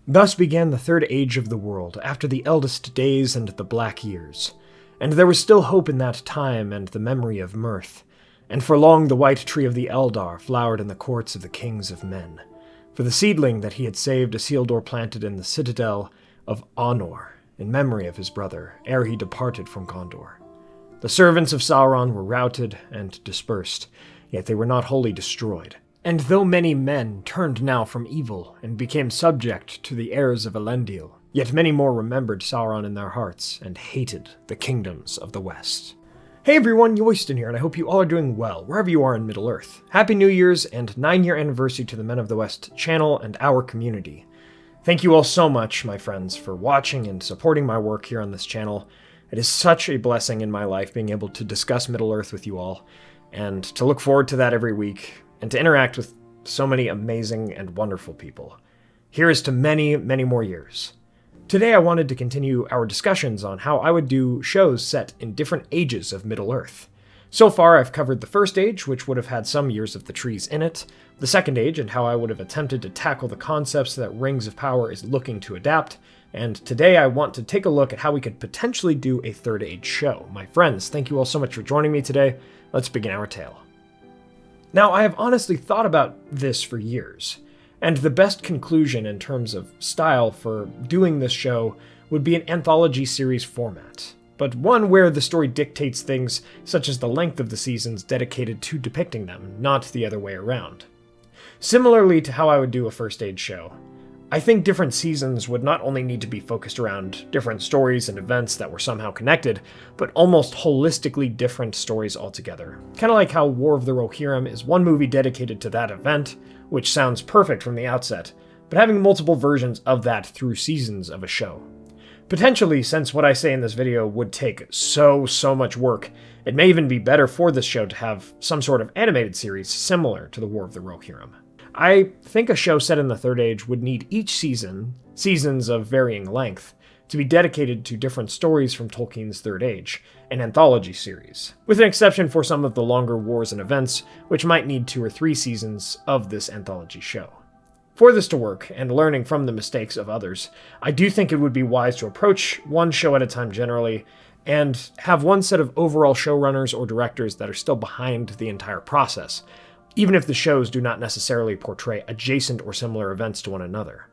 Thus began the third age of the world, after the eldest days and the black years. And there was still hope in that time and the memory of mirth. And for long the white tree of the Eldar flowered in the courts of the kings of men. For the seedling that he had saved Isildur planted in the citadel of Honor, in memory of his brother, ere he departed from Gondor. The servants of Sauron were routed and dispersed, yet they were not wholly destroyed. And though many men turned now from evil and became subject to the heirs of Elendil, yet many more remembered Sauron in their hearts and hated the kingdoms of the West. Hey everyone, Yoyston here, and I hope you all are doing well, wherever you are in Middle-earth. Happy New Year's and 9-year anniversary to the Men of the West channel and our community. Thank you all so much, my friends, for watching and supporting my work here on this channel. It is such a blessing in my life being able to discuss Middle-earth with you all, and to look forward to that every week, and to interact with so many amazing and wonderful people. Here's to many, many more years. Today I wanted to continue our discussions on how I would do shows set in different ages of Middle-earth. So far I've covered the first age, which would have had some years of the trees in it, the second age, and how I would have attempted to tackle the concepts that Rings of Power is looking to adapt, and today I want to take a look at how we could potentially do a third age show. My friends, thank you all so much for joining me today. Let's begin our tale. Now, I have honestly thought about this for years, and the best conclusion in terms of style for doing this show would be an anthology series format, but one where the story dictates things such as the length of the seasons dedicated to depicting them, not the other way around. Similarly to how I would do a first age show, I think different seasons would not only need to be focused around different stories and events that were somehow connected, but almost holistically different stories altogether. Kind of like how War of the Rohirrim is one movie dedicated to that event, which sounds perfect from the outset, but having multiple versions of that through seasons of a show. Potentially, since what I say in this video would take so much work, it may even be better for this show to have some sort of animated series similar to the War of the Rohirrim. I think a show set in the Third Age would need each season, seasons of varying length, to be dedicated to different stories from Tolkien's Third Age, an anthology series, with an exception for some of the longer wars and events, which might need 2 or 3 seasons of this anthology show. For this to work, and learning from the mistakes of others, I do think it would be wise to approach one show at a time generally, and have one set of overall showrunners or directors that are still behind the entire process, even if the shows do not necessarily portray adjacent or similar events to one another.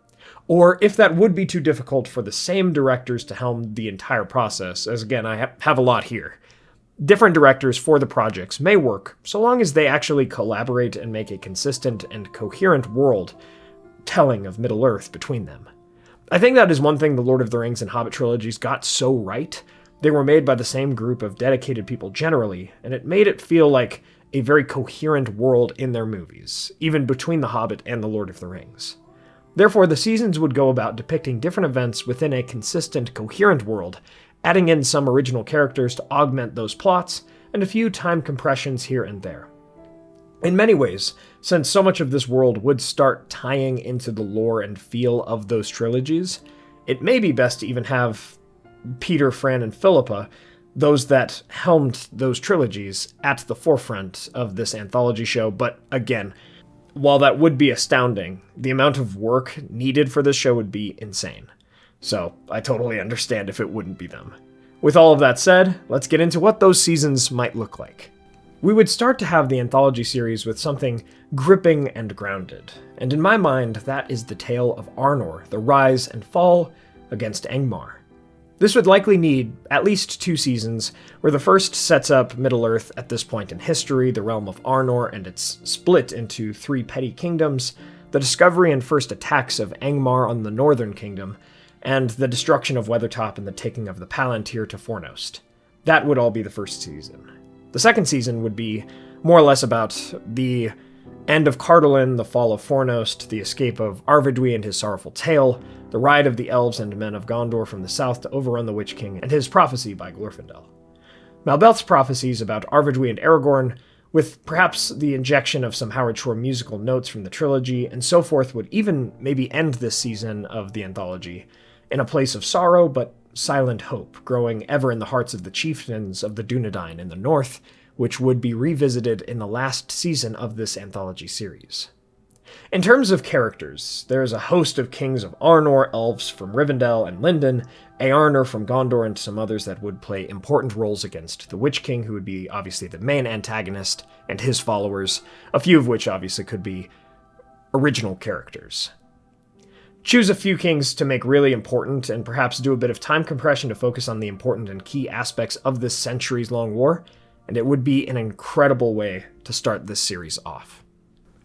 Or if that would be too difficult for the same directors to helm the entire process, as again I have a lot here. Different directors for the projects may work, so long as they actually collaborate and make a consistent and coherent world telling of Middle-earth between them. I think that is one thing the Lord of the Rings and Hobbit trilogies got so right. They were made by the same group of dedicated people generally, and it made it feel like a very coherent world in their movies, even between The Hobbit and The Lord of the Rings. Therefore, the seasons would go about depicting different events within a consistent, coherent world, adding in some original characters to augment those plots, and a few time compressions here and there. In many ways, since so much of this world would start tying into the lore and feel of those trilogies, it may be best to even have Peter, Fran, and Philippa, those that helmed those trilogies, at the forefront of this anthology show. But again, while that would be astounding, the amount of work needed for this show would be insane. So I totally understand if it wouldn't be them. With all of that said, let's get into what those seasons might look like. We would start to have the anthology series with something gripping and grounded, and in my mind, that is the tale of Arnor, the rise and fall against Angmar. This would likely need at least 2 seasons, where the first sets up Middle-earth at this point in history, the realm of Arnor and its split into 3 petty kingdoms, the discovery and first attacks of Angmar on the northern kingdom, and the destruction of Weathertop and the taking of the Palantir to Fornost. That would all be the first season. The second season would be more or less about the end of Carlisle, the fall of Fornost, the escape of Arvedui and his sorrowful tale, the ride of the elves and men of Gondor from the south to overrun the Witch King, and his prophecy by Glorfindel. Malbeth's prophecies about Arvedui and Aragorn, with perhaps the injection of some Howard Shore musical notes from the trilogy, and so forth, would even maybe end this season of the anthology in a place of sorrow but silent hope, growing ever in the hearts of the chieftains of the Dunedain in the north, which would be revisited in the last season of this anthology series. In terms of characters, there is a host of kings of Arnor, elves from Rivendell and Lindon, Eärnur from Gondor, and some others that would play important roles against the Witch King, who would be obviously the main antagonist, and his followers, a few of which obviously could be original characters. Choose a few kings to make really important, and perhaps do a bit of time compression to focus on the important and key aspects of this centuries-long war, and it would be an incredible way to start this series off.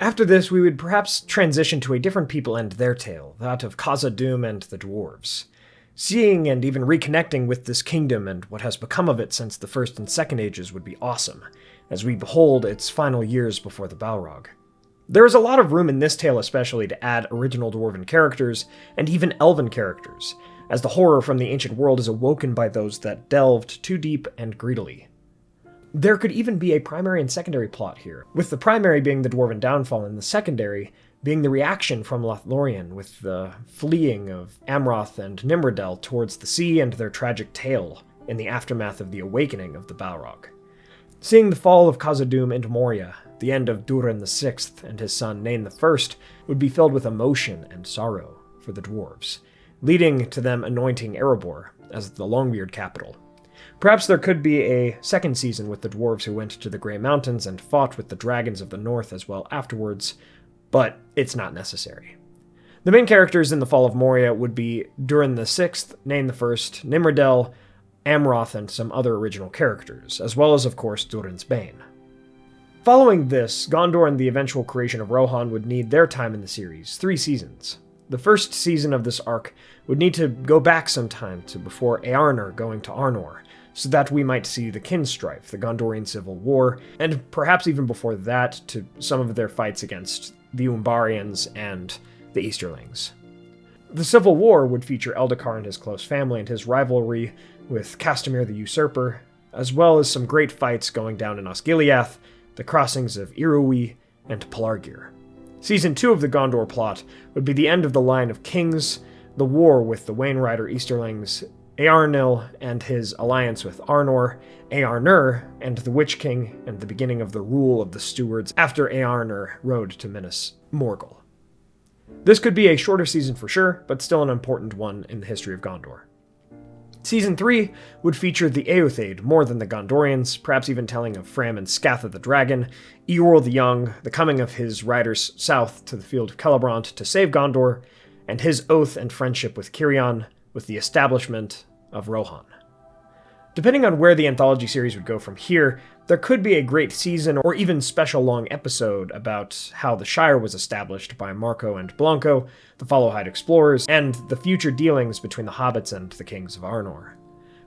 After this, we would perhaps transition to a different people and their tale, that of Khazad-dum and the dwarves. Seeing and even reconnecting with this kingdom and what has become of it since the First and Second Ages would be awesome, as we behold its final years before the Balrog. There is a lot of room in this tale especially to add original dwarven characters, and even elven characters, as the horror from the ancient world is awoken by those that delved too deep and greedily. There could even be a primary and secondary plot here, with the primary being the dwarven downfall and the secondary being the reaction from Lothlorien with the fleeing of Amroth and Nimrodel towards the sea and their tragic tale in the aftermath of the awakening of the Balrog. Seeing the fall of Khazad-dum into Moria, the end of Durin VI and his son Nain I would be filled with emotion and sorrow for the dwarves, leading to them anointing Erebor as the Longbeard capital. Perhaps there could be a second season with the dwarves who went to the Grey Mountains and fought with the dragons of the north as well afterwards, but it's not necessary. The main characters in the Fall of Moria would be Durin VI, Nain I, Nimrodel, Amroth, and some other original characters, as well as, of course, Durin's Bane. Following this, Gondor and the eventual creation of Rohan would need their time in the series, 3 seasons. The first season of this arc would need to go back some time to before Eärnur going to Arnor, so that we might see the Kinstrife, the Gondorian Civil War, and perhaps even before that to some of their fights against the Umbarians and the Easterlings. The Civil War would feature Eldacar and his close family and his rivalry with Castamir the Usurper, as well as some great fights going down in Osgiliath, the crossings of Irowi, and Pelargir. Season 2 of the Gondor plot would be the end of the line of kings, the war with the Wainrider Easterlings, Eärnil and his alliance with Arnor, Eärnur and the Witch King, and the beginning of the rule of the stewards after Eärnur rode to Minas Morgul. This could be a shorter season for sure, but still an important one in the history of Gondor. Season 3 would feature the Eotheid more than the Gondorians, perhaps even telling of Fram and Scatha the Dragon, Eorl the Young, the coming of his riders south to the field of Celebrant to save Gondor, and his oath and friendship with Cirion, with the establishment of Rohan. Depending on where the anthology series would go from here, there could be a great season or even special long episode about how the Shire was established by Marco and Blanco, the Followhide explorers, and the future dealings between the hobbits and the kings of Arnor.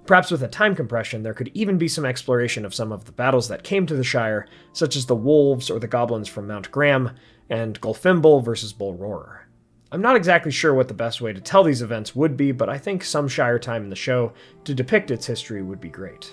Perhaps with a time compression, there could even be some exploration of some of the battles that came to the Shire, such as the wolves or the goblins from Mount Graham, and Golfimble versus Bull Roarer. I'm not exactly sure what the best way to tell these events would be, but I think some Shire time in the show to depict its history would be great.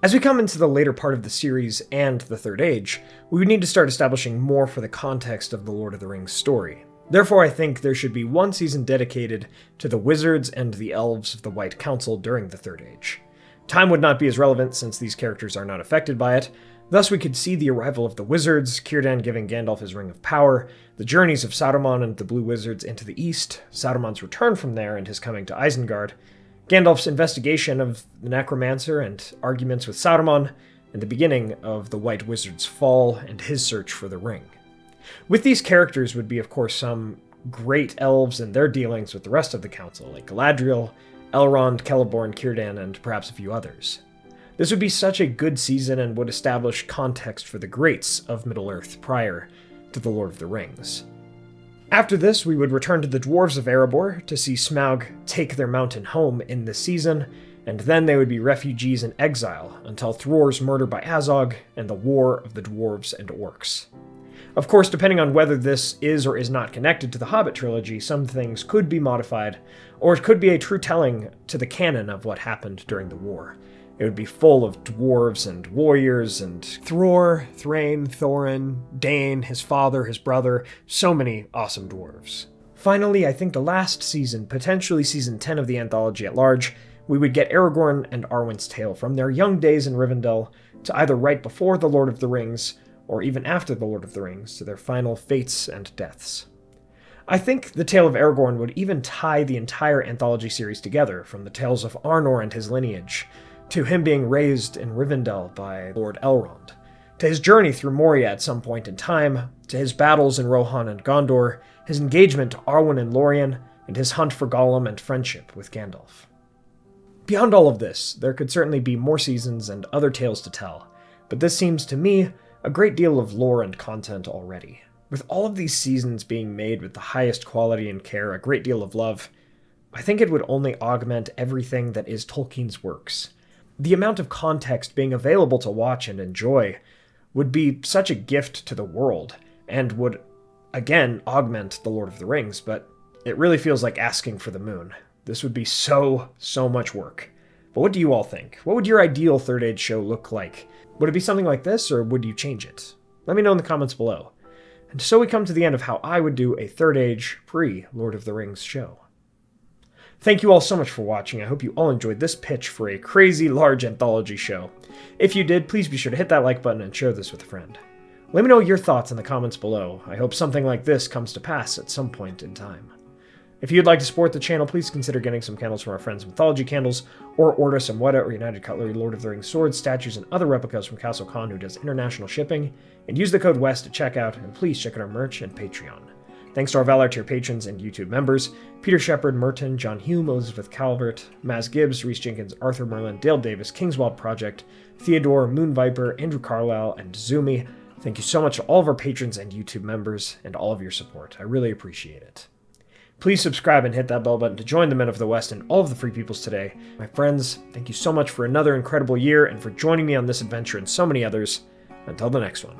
As we come into the later part of the series and the Third Age, we would need to start establishing more for the context of the Lord of the Rings story. Therefore, I think there should be one season dedicated to the wizards and the elves of the White Council during the Third Age. Time would not be as relevant since these characters are not affected by it. Thus, we could see the arrival of the wizards, Círdan giving Gandalf his Ring of Power, the journeys of Saruman and the Blue Wizards into the east, Saruman's return from there and his coming to Isengard, Gandalf's investigation of the Necromancer and arguments with Saruman, and the beginning of the White Wizard's fall and his search for the ring. With these characters would be, of course, some great elves and their dealings with the rest of the council, like Galadriel, Elrond, Celeborn, Círdan, and perhaps a few others. This would be such a good season and would establish context for the greats of Middle-earth prior to the Lord of the Rings. After this, we would return to the Dwarves of Erebor to see Smaug take their mountain home in this season, and then they would be refugees in exile until Thror's murder by Azog and the War of the Dwarves and Orcs. Of course, depending on whether this is or is not connected to the Hobbit trilogy, some things could be modified, or it could be a true telling to the canon of what happened during the war. It would be full of dwarves and warriors and Thror, Thrain, Thorin, Dain, his father, his brother, so many awesome dwarves. Finally, I think the last season, potentially season 10 of the anthology at large, we would get Aragorn and Arwen's tale from their young days in Rivendell to either right before the Lord of the Rings or even after The Lord of the Rings, to their final fates and deaths. I think the tale of Aragorn would even tie the entire anthology series together, from the tales of Arnor and his lineage, to him being raised in Rivendell by Lord Elrond, to his journey through Moria at some point in time, to his battles in Rohan and Gondor, his engagement to Arwen and Lorien, and his hunt for Gollum and friendship with Gandalf. Beyond all of this, there could certainly be more seasons and other tales to tell, but this seems to me a great deal of lore and content already. With all of these seasons being made with the highest quality and care, a great deal of love, I think it would only augment everything that is Tolkien's works. The amount of context being available to watch and enjoy would be such a gift to the world, and would, again, augment The Lord of the Rings, but it really feels like asking for the moon. This would be so much work. But what do you all think? What would your ideal Third Age show look like? Would it be something like this, or would you change it? Let me know in the comments below. And so we come to the end of how I would do a Third Age pre-Lord of the Rings show. Thank you all so much for watching. I hope you all enjoyed this pitch for a crazy large anthology show. If you did, please be sure to hit that like button and share this with a friend. Let me know your thoughts in the comments below. I hope something like this comes to pass at some point in time. If you'd like to support the channel, please consider getting some candles from our friends Mythologie Candles, or order some Weta or United Cutlery Lord of the Rings swords, statues, and other replicas from Castle Kon, who does international shipping, and use the code WEST at checkout, and please check out our merch and Patreon. Thanks to our Valar tier patrons and YouTube members, Peter Sheppard, Merten, John Hume, Elizabeth Calvert, Maz Gibs, Rhys Jenkins, Arthur Merlin, Dale Davis, Kingswald Project, Theodore, Moon Viper, Andrew Carlisle, and Zoomi. Thank you so much to all of our patrons and YouTube members, and all of your support. I really appreciate it. Please subscribe and hit that bell button to join the Men of the West and all of the Free Peoples today. My friends, thank you so much for another incredible year and for joining me on this adventure and so many others. Until the next one.